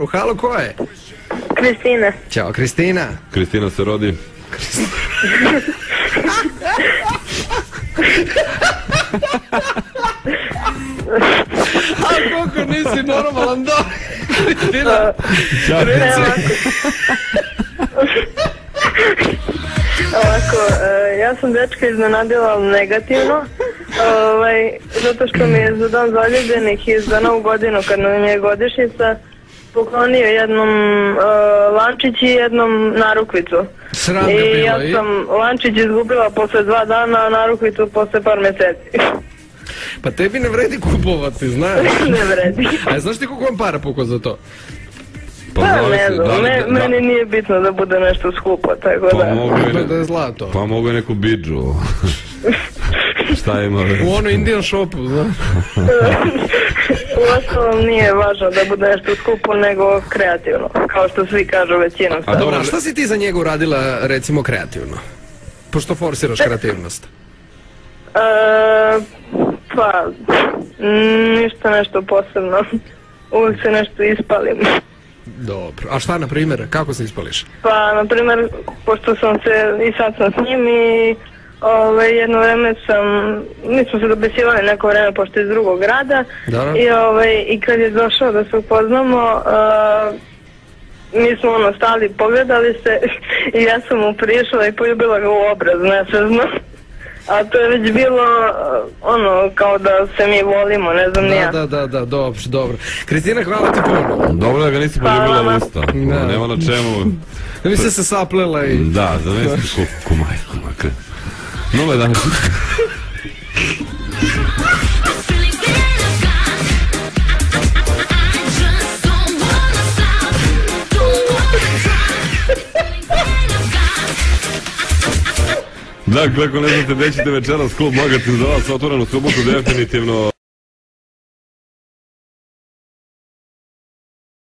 Halo, ko je? Kristina. Ćao, Kristina. Kristina se rodi. A koliko nisi normalan, da. Kristina. Ćao, Ovako, ja sam dečka iznenadila negativno, zato što mi je za dan zaljubljenih i za novu godinu, kad nam je godišnjica, poklonio jednom lančić i jednom narukvicu. Sram ga I bilo, ja sam lančić izgubila posle 2 dana, a narukvicu posle par meseci. Pa tebi ne vredi kupovati, znaš. Ne vredi. A znaš ti koliko vam para pukao za to? Pa ne znam, meni nije bitno da bude nešto skupo, tako da. Da je zlato. Pa mogu je neku bidžu. Šta ima? U ono Indian shopu, znaš. Uostalom nije važno da bude nešto skupo, nego kreativno, kao što svi kažu većinom. A dobro, a šta si ti za njega uradila, recimo, kreativno? Pošto forsiraš kreativnost. Pa, ništa nešto posebno. Uvijek se nešto ispalim. Dobro. A šta, na primjer, kako se ispališ? Pa, na primjer, pošto sam se, i sad sam s njim i jedno vreme mi smo se dopisivali neko vreme pošto iz drugog grada i kad je došao da se upoznamo, mi smo stali, pogledali se i ja sam mu prišla i poljubila ga u obraz, nesvesno. A to je već bilo kao da se mi volimo, ne znam nija. Da, dobro. Kristina, hvala ti puno. Dobro da ga nisi poljubila usta, nema na čemu. Da mi se saplela i... Da, zavesti kumaj. 0-11. Dakle, ako ne znate gde ćete večeras, klub Magatin za vas otvoren u subotu definitivno